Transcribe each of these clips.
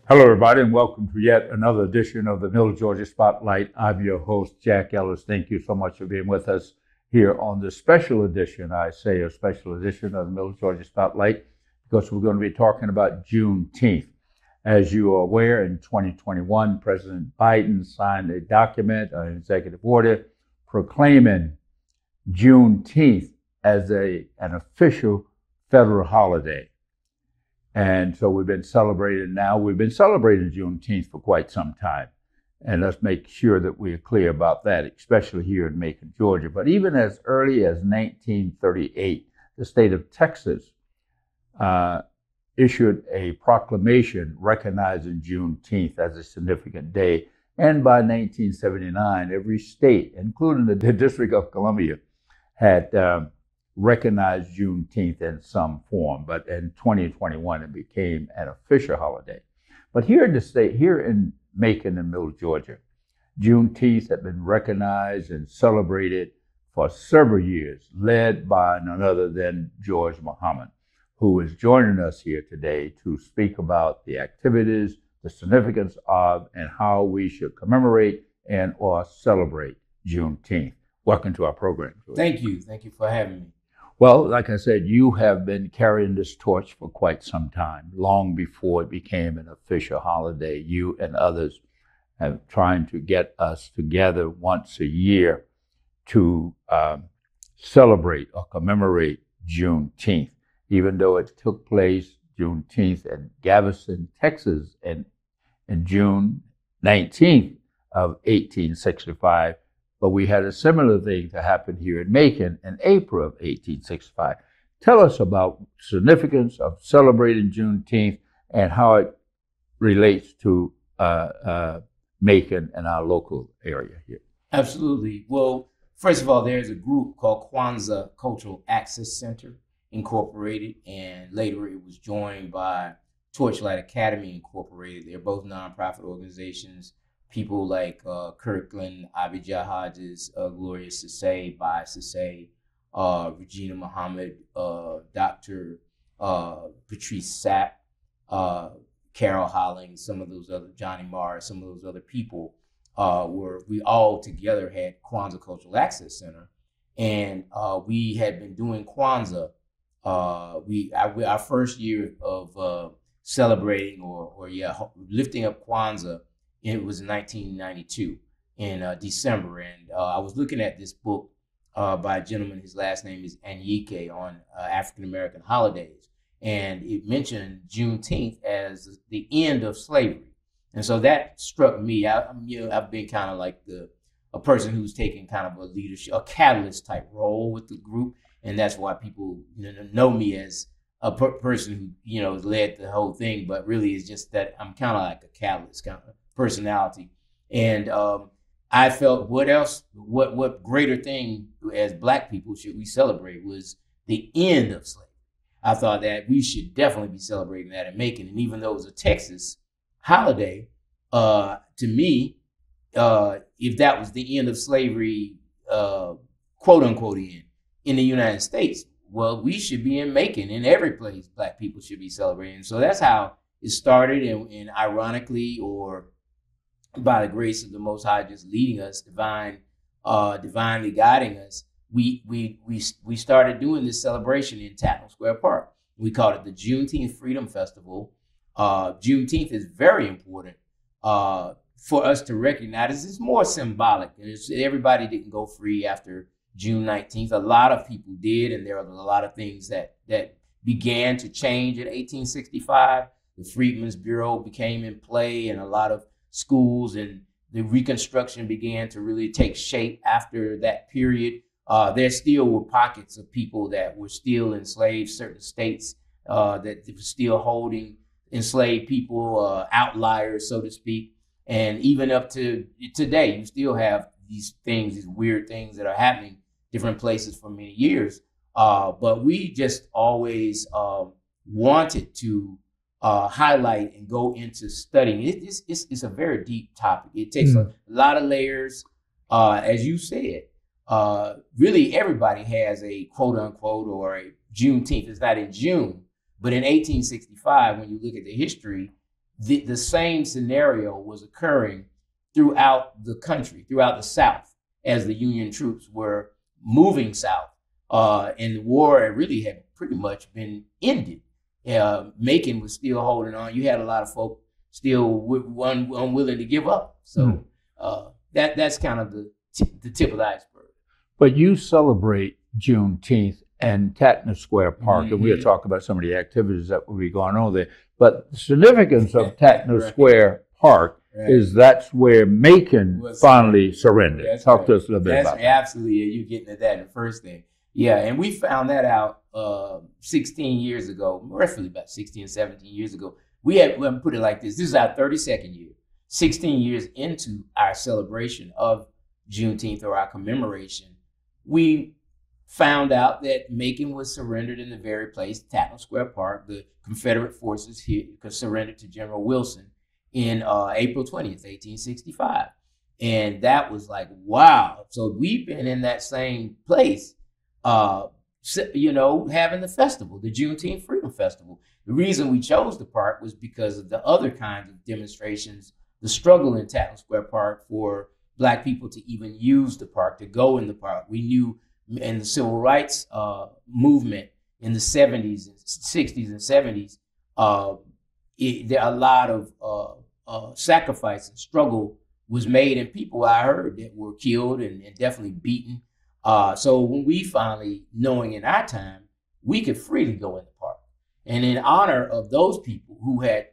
Hello, everybody, and welcome to yet another edition of the Middle Georgia Spotlight. I'm your host, Jack Ellis. Thank you so much for being with us here on this special edition. I say a special edition of the Middle Georgia Spotlight because we're going to be talking about Juneteenth. As you are aware, in 2021, President Biden signed a document, an executive order, proclaiming Juneteenth as an official federal holiday. And so we've been celebrating Juneteenth for quite some time. And let's make sure that we're clear about that, especially here in Macon, Georgia. But even as early as 1938, the state of Texas issued a proclamation recognizing Juneteenth as a significant day. And by 1979, every state, including the District of Columbia, had recognized Juneteenth in some form, but in 2021 it became an official holiday. But here in the state, here in Macon and Middle Georgia, Juneteenth had been recognized and celebrated for several years, led by none other than George Muhammad, who is joining us here today to speak about the activities, the significance of, and how we should commemorate and or celebrate Juneteenth. Welcome to our program, George. Thank you. Thank you for having me. Well, like I said, you have been carrying this torch for quite some time, long before it became an official holiday. You and others have trying to get us together once a year to celebrate or commemorate Juneteenth, even though it took place Juneteenth in Galveston, Texas, in June 19th of 1865. But we had a similar thing to happen here in Macon in April of 1865. Tell us about the significance of celebrating Juneteenth and how it relates to Macon and our local area here. Absolutely. Well, first of all, there's a group called Kwanzaa Cultural Access Center Incorporated, and later it was joined by Torchlight Academy Incorporated. They're both nonprofit organizations. People like Kirkland, Abijah Hodges, Gloria Sase, Bai Sase, Regina Muhammad, Dr. Patrice Sapp, Carol Holling, some of those other, Johnny Marr, some of those other people we all together had Kwanzaa Cultural Access Center. And we had been doing Kwanzaa. Our first year of celebrating or lifting up Kwanzaa, it was in 1992 in December. And I was looking at this book by a gentleman, his last name is Anyike, on African-American holidays. And it mentioned Juneteenth as the end of slavery. And so that struck me. I've been kind of like a person who's taken kind of a leadership, a catalyst type role with the group. And that's why people know me as a person who, has led the whole thing. But really it's just that I'm kind of like a catalyst kind of personality. And I felt what greater thing as Black people should we celebrate was the end of slavery. I thought that we should definitely be celebrating that in Macon. And even though it was a Texas holiday, to me, if that was the end of slavery, quote unquote, in the United States, well, we should be in Macon, in every place Black people should be celebrating. So that's how it started. And ironically, or by the grace of the Most High, just leading us, divinely guiding us, we started doing this celebration in Tatnall Square Park. We called it the Juneteenth Freedom Festival. Juneteenth is very important for us to recognize. It's more symbolic, and everybody didn't go free after June 19th. A lot of people did, and there are a lot of things that began to change in 1865. The Freedmen's Bureau became in play, and a lot of schools, and the Reconstruction began to really take shape after that period. There still were pockets of people that were still enslaved, certain states that were still holding enslaved people, outliers, so to speak. And even up to today, you still have these things, these weird things that are happening different places for many years. But we just always wanted to highlight and go into studying. It's a very deep topic. It takes a lot of layers. As you said, really everybody has a quote unquote or a Juneteenth. It's not in June, but in 1865, when you look at the history, the same scenario was occurring throughout the country, throughout the South, as the Union troops were moving south. And the war really had pretty much been ended. Macon was still holding on. You had a lot of folk still unwilling to give up. So that's kind of the tip of the iceberg. But you celebrate Juneteenth and Tatner Square Park, and we'll talk about some of the activities that will be going on there. But the significance of Tatner Square Park is that's where Macon finally surrendered. Talk to us a little bit about that. Absolutely. You're getting at that, the first thing. Yeah, and we found that out 16 years ago, roughly about 16, 17 years ago. Let me put it like this. This is our 32nd year, 16 years into our celebration of Juneteenth, or our commemoration. We found out that Macon was surrendered in the very place, Tatler Square Park. The Confederate forces here surrendered to General Wilson in April 20th, 1865. And that was like, wow. So we've been in that same place, having the festival, the Juneteenth Freedom Festival. The reason we chose the park was because of the other kinds of demonstrations, the struggle in Tatler Square Park for Black people to even use the park, to go in the park. We knew in the civil rights movement in the 70s, 60s, and 70s, there are a lot of sacrifice and struggle was made, and people I heard that were killed and definitely beaten. So when we finally, knowing in our time, we could freely go in the park. And in honor of those people who had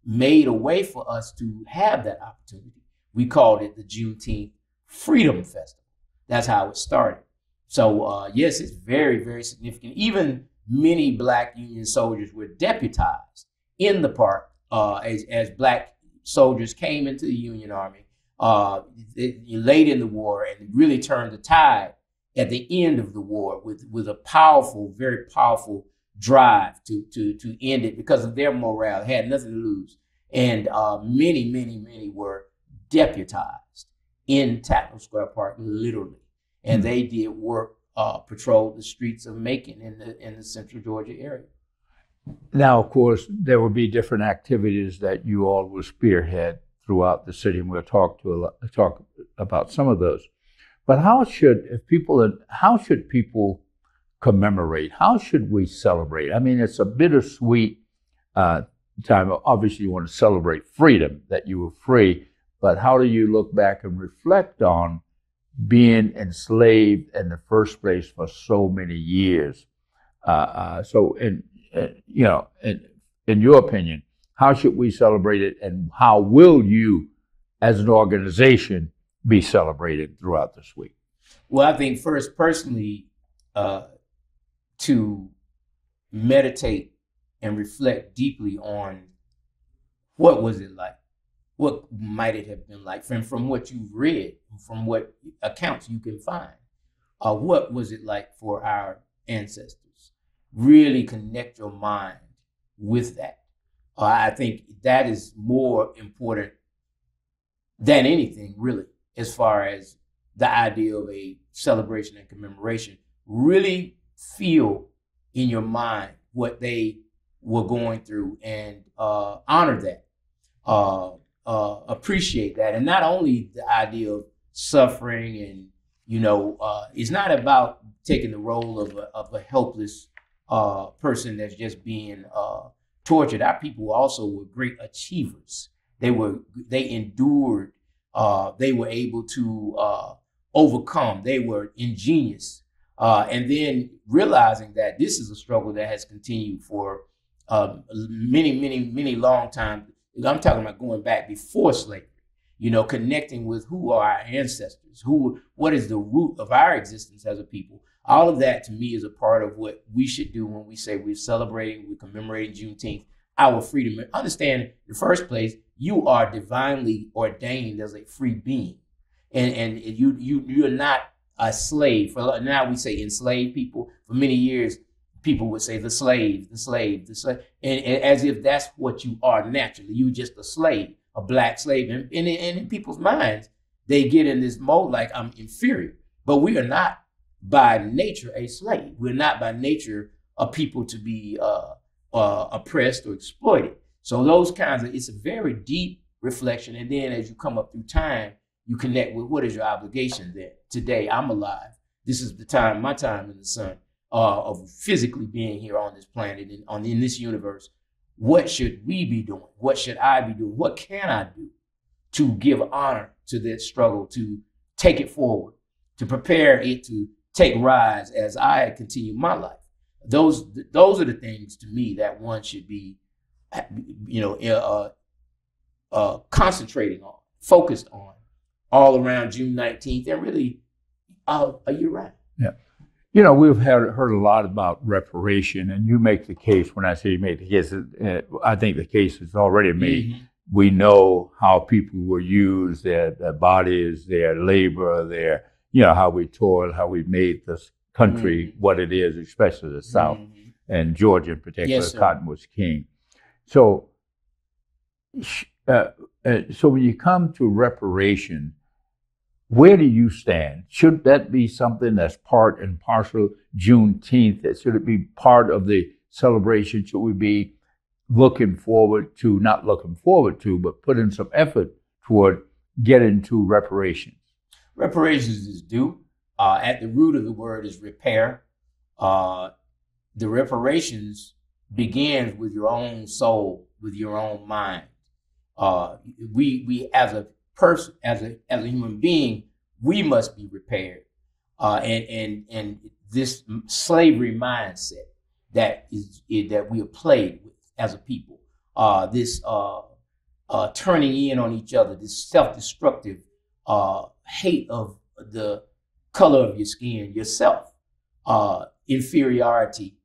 made a way for us to have that opportunity, we called it the Juneteenth Freedom Festival. That's how it started. So yes, it's very, very significant. Even many Black Union soldiers were deputized in the park as Black soldiers came into the Union Army late in the war, and really turned the tide at the end of the war with a powerful, very powerful drive to end it because of their morale. They had nothing to lose. And many were deputized in Tatler Square Park, literally. And they did work, patrolled the streets of Macon in the Central Georgia area. Now, of course, there will be different activities that you all will spearhead throughout the city, and we'll talk about some of those. But how should people commemorate? How should we celebrate? I mean, it's a bittersweet time. Obviously, you want to celebrate freedom, that you were free, but how do you look back and reflect on being enslaved in the first place for so many years? So, in your opinion, how should we celebrate it, and how will you, as an organization, be celebrated throughout this week? Well, I think first, personally, to meditate and reflect deeply on what was it like, what might it have been like, from what you've read, from what accounts you can find. What was it like for our ancestors? Really connect your mind with that. I think that is more important than anything, really, as far as the idea of a celebration and commemoration. Really feel in your mind what they were going through, and honor that, appreciate that. And not only the idea of suffering, and it's not about taking the role of a helpless person that's just being tortured. Our people also were great achievers. They endured. They were able to overcome. They were ingenious. And then realizing that this is a struggle that has continued for many long time. I'm talking about going back before slavery, connecting with who are our ancestors, what is the root of our existence as a people. All of that, to me, is a part of what we should do when we say we're celebrating, we're commemorating Juneteenth, our freedom. And understand, in the first place, you are divinely ordained as a free being, and you're not a slave. For now, we say enslaved people. For many years, people would say the slave, and as if that's what you are naturally. You're just a slave, a Black slave, and in people's minds, they get in this mode like, I'm inferior. But we are not by nature a slave. We're not by nature a people to be oppressed or exploited. So those kinds of, it's a very deep reflection. And then as you come up through time, you connect with what is your obligation then. Today, I'm alive. This is the time, my time in the sun, of physically being here on this planet and in this universe. What should we be doing? What should I be doing? What can I do to give honor to that struggle, to take it forward, to prepare it to take rise as I continue my life? Those are the things to me that one should be, concentrating on, focused on, all around June 19th and really a year round. Yeah. You know, we've heard a lot about reparation, and you make the case. When I say you make the case, I think the case is already made. Mm-hmm. We know how people were used, their bodies, their labor, how we toiled, how we made this country what it is, especially the South, and Georgia in particular. Yes, cotton was king. So when you come to reparation, where do you stand? Should that be something that's part and parcel Juneteenth? Should it be part of the celebration? Should we be not looking forward to, but putting some effort toward getting to reparations? Reparations is due. At the root of the word is repair. The reparations begins with your own soul, with your own mind. We as a person, as a human being, we must be repaired. And this slavery mindset that we are plagued with as a people, this turning in on each other, this self-destructive hate of the color of your skin, yourself, inferiority,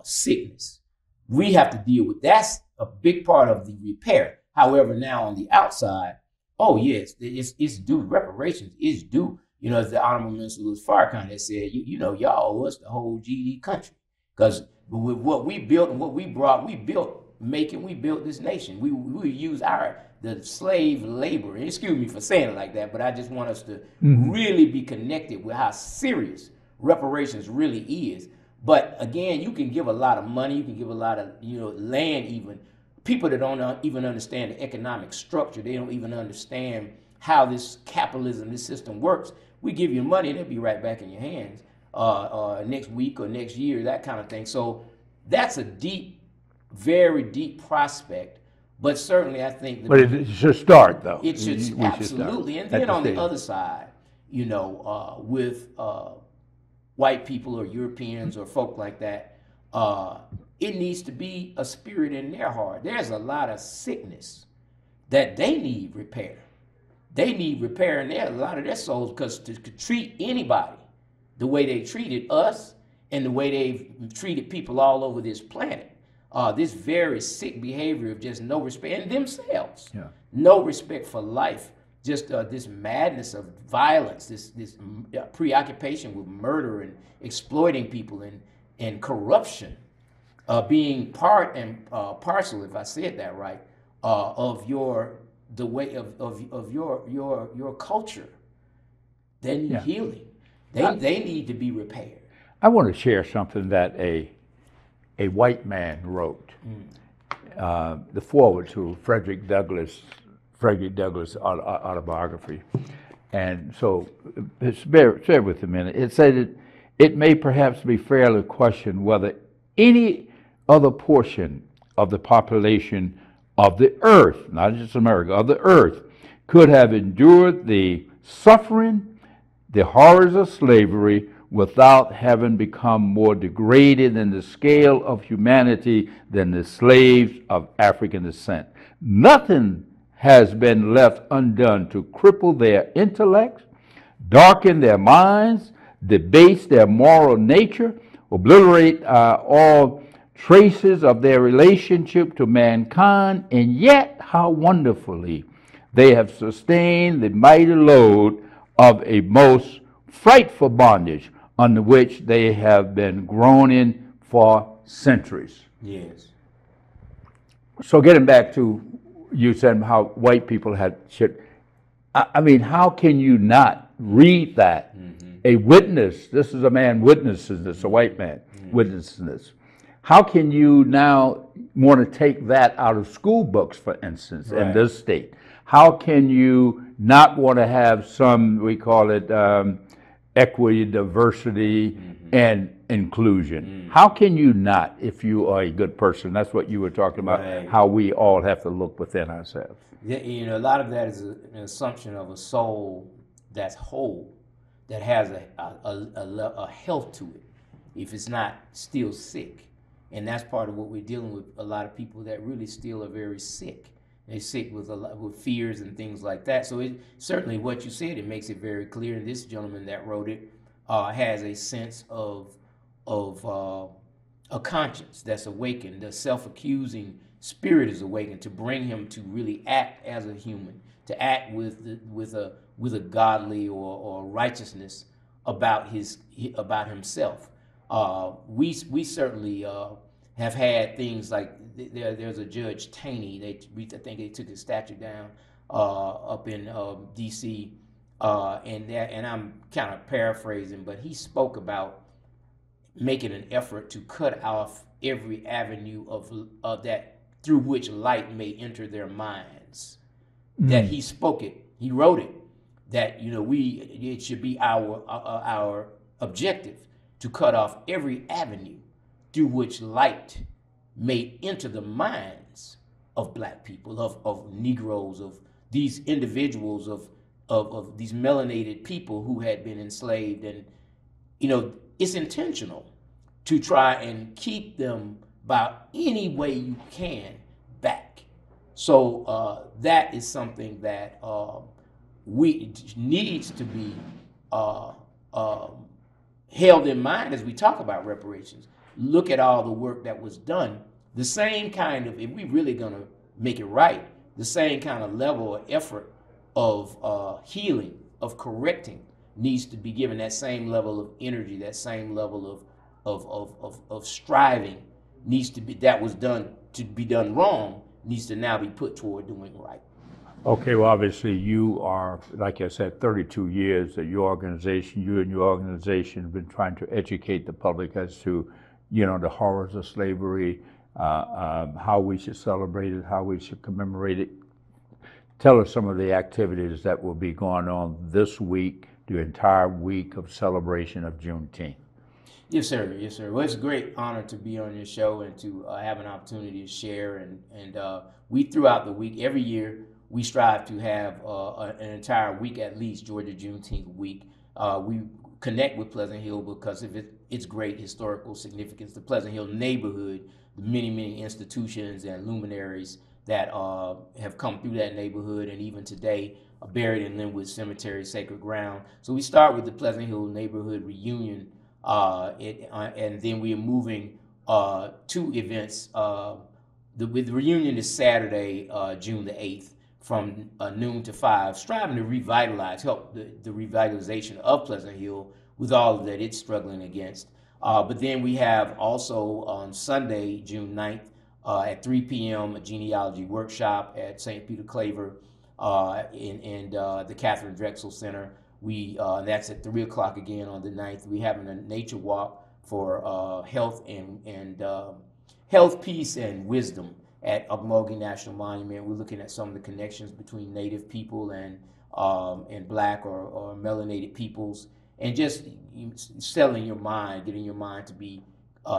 sickness. We have to deal with. That's a big part of the repair. However, now on the outside, oh yes, it's due. Reparations is due. As the Honorable Minister Louis Farrakhan has said, y'all owe us the whole GD country. Because with what we built and what we brought, we built this nation. We use the slave labor. And excuse me for saying it like that, but I just want us to really be connected with how serious reparations really is. But again, you can give a lot of money, you can give a lot of land even. People that don't even understand the economic structure, they don't even understand how this capitalism, this system works. We give you money, and it'll be right back in your hands next week or next year, that kind of thing. So that's a deep, very deep prospect. But certainly I think... But it should start, though. It should, absolutely. And then on the other side, with white people or Europeans or folk like that, it needs to be a spirit in their heart. There's a lot of sickness that they need repair. They need repair in a lot of their souls, because to treat anybody the way they treated us and the way they've treated people all over this planet, this very sick behavior of just no respect in themselves, no respect for life, just this madness of violence, this preoccupation with murder and exploiting people and corruption, being part and parcel, if I said that right, of the way of your culture. They need healing. They need to be repaired. I want to share something that a white man wrote, the foreword to Frederick Douglass' autobiography. And so, bear with a minute. It said that it may perhaps be fairly questioned whether any other portion of the population of the earth, not just America, of the earth, could have endured the suffering, the horrors of slavery, without having become more degraded in the scale of humanity than the slaves of African descent. Nothing has been left undone to cripple their intellects, darken their minds, debase their moral nature, obliterate all traces of their relationship to mankind, and yet how wonderfully they have sustained the mighty load of a most frightful bondage under which they have been groaning for centuries. Yes. So getting back to you said how white people should, I mean, how can you not read that? A witness, this is a man witnesses this, a white man witnesses this. How can you now want to take that out of school books, for instance, in Right. this state? How can you not want to have some, we call it equity, diversity, and inclusion? How can you not, if you are a good person? That's what you were talking about, Right. how we all have to look within ourselves. Yeah, a lot of that is an assumption of a soul that's whole, that has a health to it, if it's not still sick. And that's part of what we're dealing with. A lot of people that really still are very sick. They're sick with with fears and things like that. So it certainly, what you said, it makes it very clear. And this gentleman that wrote it has a sense of a conscience that's awakened. The self-accusing spirit is awakened to bring him to really act as a human, to act with a godly or righteousness about himself. We certainly have had things like there's a Judge Taney. I think they took his statue down up in D.C. And I'm kind of paraphrasing, but he spoke about making an effort to cut off every avenue of that through which light may enter their minds. That he spoke it, he wrote it. That it should be our objective to cut off every avenue through which light may enter the minds of black people, of Negroes, of these individuals, of these melanated people who had been enslaved. And it's intentional to try and keep them by any way you can back. So that is something that needs to be held in mind as we talk about reparations. Look at all the work that was done. The same kind of, if we really gonna make it right, the same kind of level or effort of healing, of correcting, needs to be given. That same level of energy, that same level of striving needs to be, that was done to be done wrong, needs to now be put toward doing right. Okay, well, obviously you are, like I said, 32 years that you and your organization have been trying to educate the public as to, the horrors of slavery, how we should celebrate it, how we should commemorate it. Tell us some of the activities that will be going on this week, the entire week of celebration of Juneteenth. Yes, sir. Yes, sir. Well, it's a great honor to be on your show and to have an opportunity to share. And we, throughout the week, every year, we strive to have an entire week, at least, Georgia Juneteenth week. We connect with Pleasant Hill because of its great historical significance. The Pleasant Hill neighborhood, the many, many institutions and luminaries that have come through that neighborhood, and even today are buried in Linwood Cemetery, sacred ground. So we start with the Pleasant Hill neighborhood reunion, and then we are moving two events. The reunion is Saturday, June the 8th, from noon to 5, striving to help the revitalization of Pleasant Hill with all that it's struggling against. But then we have also on Sunday, June 9th, at 3 p.m., a genealogy workshop at St. Peter Claver in the Catherine Drexel Center. That's at 3 o'clock again on the 9th. We're having a nature walk for health and health, peace, and wisdom at Ocmulgee National Monument. We're looking at some of the connections between Native people and Black or melanated peoples, and just settling your mind, getting your mind to be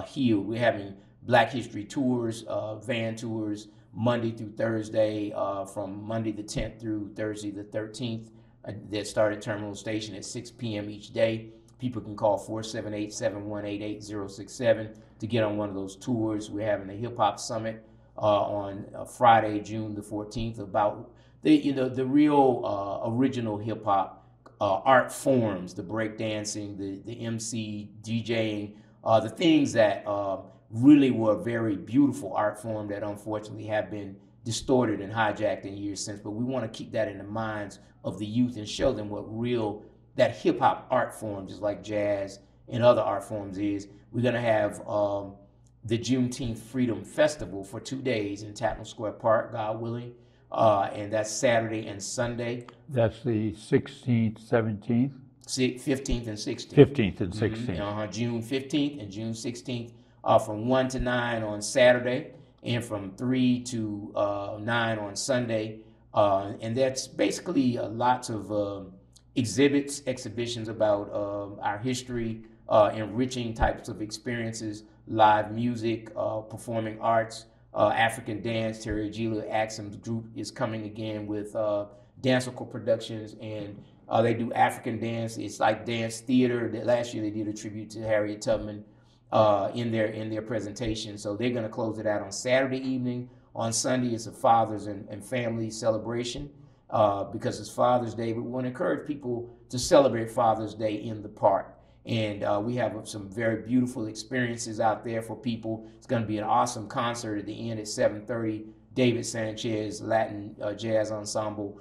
healed. We're having Black History tours, van tours, Monday through Thursday, from Monday the 10th through Thursday the 13th. That start at Terminal Station at 6 p.m. each day. People can call 478-718-8067 to get on one of those tours. We're having a hip hop summit on Friday, June the 14th, about the real original hip hop art forms, the breakdancing, the MC, DJing, the things that really were very beautiful art form that unfortunately have been distorted and hijacked in years since. But we want to keep that in the minds of the youth and show them what that hip hop art form, just like jazz and other art forms, is. We're going to have the Juneteenth Freedom Festival for 2 days in Tappan Square Park, God willing. And that's Saturday and Sunday. That's the 16th, 17th? 15th and 16th. 15th and 16th. June 15th and June 16th from 1 to 9 on Saturday. and from 3 to 9 on Sunday. And that's basically lots of exhibitions about our history, enriching types of experiences, live music, performing arts, African dance. Terry Gila Axum's group is coming again with dancehall productions, and they do African dance. It's like dance theater. Last year they did a tribute to Harriet Tubman in their presentation. So they're going to close it out on Saturday evening. On Sunday, it's a fathers and family celebration because it's Father's Day. But we want to encourage people to celebrate Father's Day in the park. And we have some very beautiful experiences out there for people. It's going to be an awesome concert at the end at 7:30. David Sanchez, Latin Jazz Ensemble.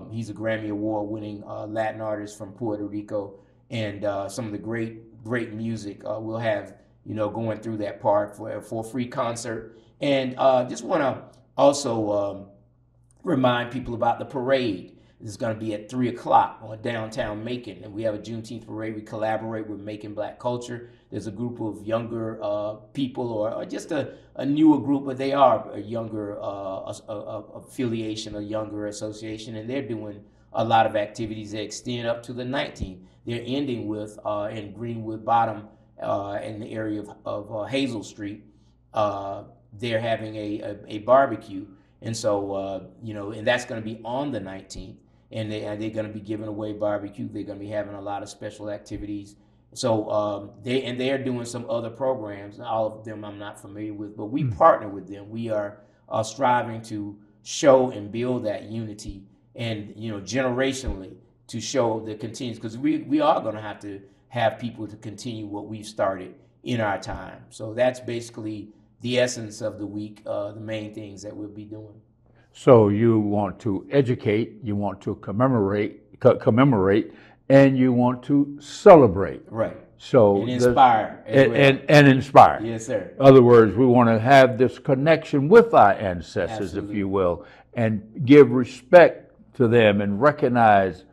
He's a Grammy Award-winning Latin artist from Puerto Rico. And some of the great music we'll have, going through that park for a free concert. And just want to also remind people about the parade. This is going to be at 3 o'clock on downtown Macon, and we have a Juneteenth parade. We collaborate with Macon Black Culture. There's a group of younger people, or just a newer group, but they are a younger affiliation, a younger association, and they're doing a lot of activities that extend up to the 19th. They're ending with in Greenwood Bottom, in the area of Hazel Street. They're having a barbecue, and so and that's going to be on the 19th. And they're going to be giving away barbecue. They're going to be having a lot of special activities. So they are doing some other programs. All of them I'm not familiar with, but we partner with them. We are striving to show and build that unity, and generationally to show the continues, because we are going to have people to continue what we've started in our time. So that's basically the essence of the week, the main things that we'll be doing. So you want to educate, you want to commemorate, and you want to celebrate. Right. So and inspire. And inspire. Yes, sir. In other words, we want to have this connection with our ancestors, Absolutely. if you will, and give respect to them and recognize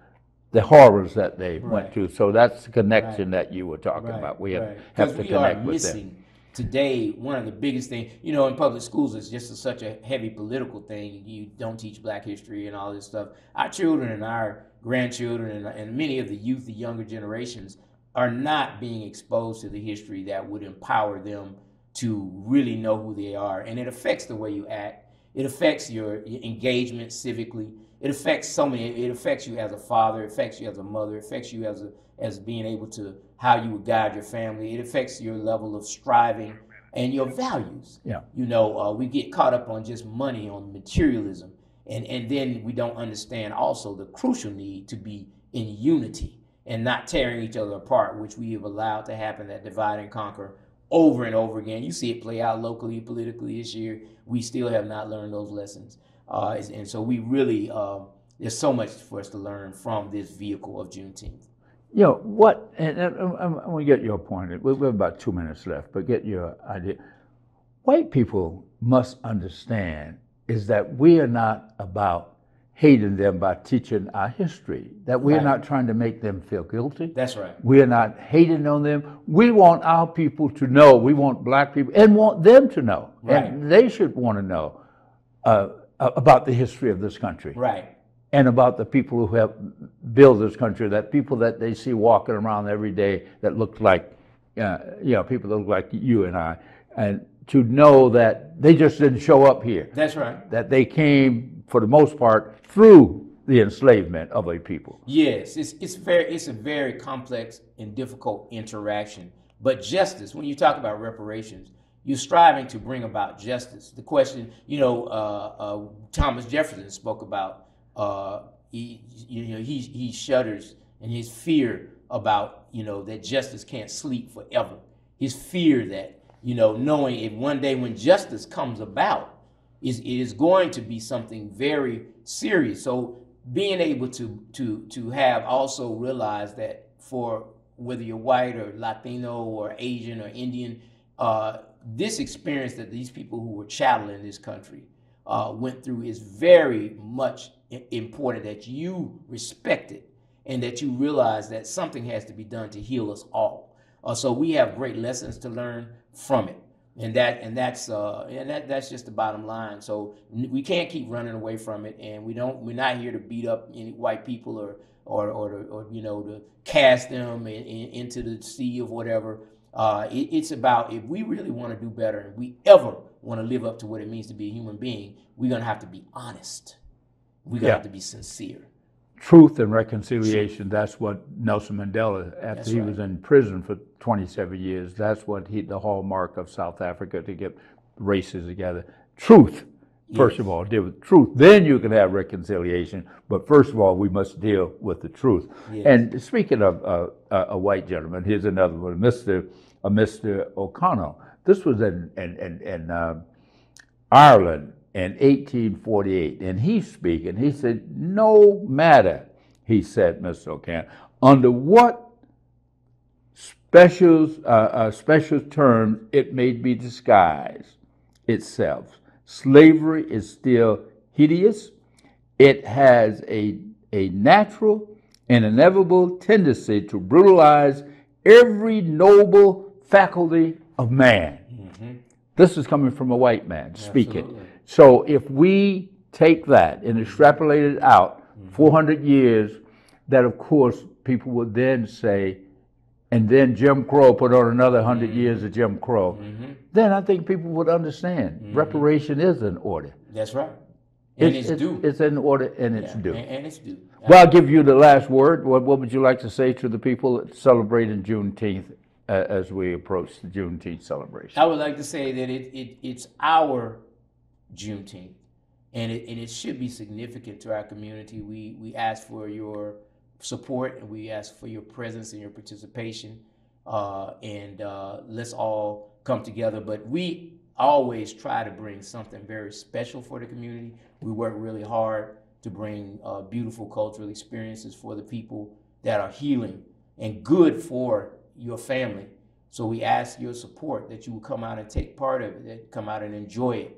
the horrors that they went through. So that's the connection that you were talking about. We have to connect with them. Today, one of the biggest things, in public schools, it's just such a heavy political thing. You don't teach Black history and all this stuff. Our children and our grandchildren and many of the youth, the younger generations, are not being exposed to the history that would empower them to really know who they are. And it affects the way you act. It affects your engagement civically. It affects so many. It affects you as a father. It affects you as a mother. It affects you as being able to how you would guide your family. It affects your level of striving and your values. Yeah. We get caught up on just money, on materialism, and then we don't understand also the crucial need to be in unity and not tearing each other apart, which we have allowed to happen, that divide and conquer over and over again. You see it play out locally, politically this year. We still have not learned those lessons. And so we really, there's so much for us to learn from this vehicle of Juneteenth. And I'm going to get your point. We have about 2 minutes left, but get your idea. White people must understand is that we are not about hating them by teaching our history, that we are not trying to make them feel guilty. That's right. We are not hating on them. We want our people to know. We want Black people and want them to know. Right. And they should want to know about the history of this country. Right. And about the people who have built this country, that people that they see walking around every day that look like, people that look like you and I, and to know that they just didn't show up here. That's right. That they came, for the most part, through the enslavement of a people. Yes, it's a very complex and difficult interaction. But justice, when you talk about reparations, you're striving to bring about justice. The question, Thomas Jefferson spoke about. He shudders in his fear about, that justice can't sleep forever. His fear that, knowing if one day when justice comes about, it is going to be something very serious. So being able to have also realized that for whether you're white or Latino or Asian or Indian, this experience that these people who were chattel in this country went through is very much important, that you respect it and that you realize that something has to be done to heal us all. So we have great lessons to learn from it. And that's just the bottom line. So we can't keep running away from it, and we're not here to beat up any white people or to cast them into the sea of whatever. It's about, if we really want to do better and we ever want to live up to what it means to be a human being, we're gonna have to be honest. We're gonna have to be sincere. Truth and reconciliation. That's what Nelson Mandela, after he was in prison for 27 years, that's what the hallmark of South Africa, to get races together. Truth, first of all, deal with truth. Then you can have reconciliation. But first of all, we must deal with the truth. Yes. And speaking of a white gentleman, here's another one, Mr. O'Connell. This was in Ireland in 1848, and he's speaking. He said, no matter, he said, Mr. O'Connell, under what special terms it may be disguised itself, slavery is still hideous. It has a natural and inevitable tendency to brutalize every noble faculty of man. Mm-hmm. This is coming from a white man speaking. Absolutely. So if we take that and extrapolate it out 400 years, that of course people would then say, and then Jim Crow put on another 100 years of Jim Crow, then I think people would understand reparation is in order. That's right. And it's due. It's in order and it's due. And it's due. Well, I'll give you the last word. What would you like to say to the people celebrating Juneteenth as we approach the Juneteenth celebration? I would like to say that it's our Juneteenth, and it should be significant to our community. We ask for your support, and we ask for your presence and your participation, and let's all come together. But we always try to bring something very special for the community. We work really hard to bring beautiful cultural experiences for the people that are healing and good for your family. So we ask your support, that you will come out and take part of it, that come out and enjoy it.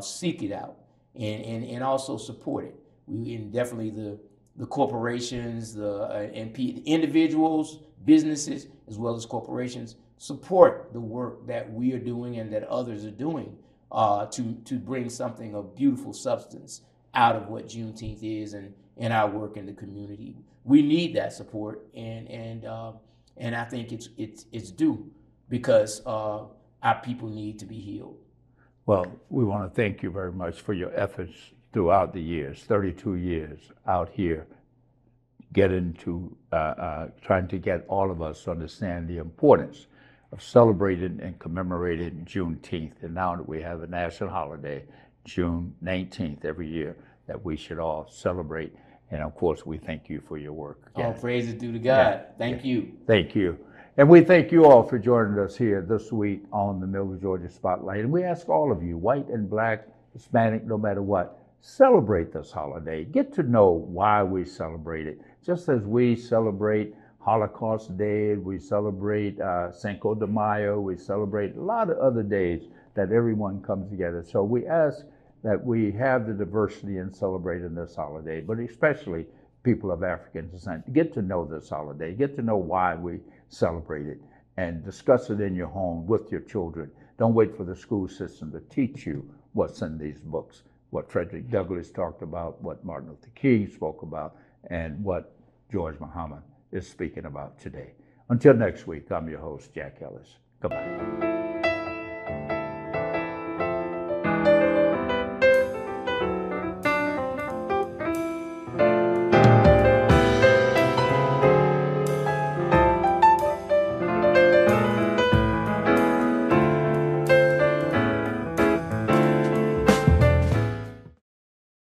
Seek it out, and also support it. And definitely the corporations, the individuals, businesses, as well as corporations, support the work that we are doing and that others are doing to bring something of beautiful substance out of what Juneteenth is and our work in the community. We need that support, and I think it's due, because our people need to be healed. Well, we want to thank you very much for your efforts throughout the years, 32 years out here, trying to get all of us to understand the importance of celebrating and commemorating Juneteenth. And now that we have a national holiday, June 19th every year, that we should all celebrate. And of course, we thank you for your work. All praises due to God. Thank you. Thank you. And we thank you all for joining us here this week on the Middle Georgia Spotlight. And we ask all of you, white and black, Hispanic, no matter what, celebrate this holiday. Get to know why we celebrate it. Just as we celebrate Holocaust Day, we celebrate Cinco de Mayo, we celebrate a lot of other days that everyone comes together. So we ask that we have the diversity in celebrating this holiday, but especially people of African descent. Get to know this holiday. Get to know why we celebrate it, and discuss it in your home with your children. Don't wait for the school system to teach you what's in these books, what Frederick Douglass talked about, what Martin Luther King spoke about, and what George Muhammad is speaking about today. Until next week, I'm your host, Jack Ellis. Goodbye.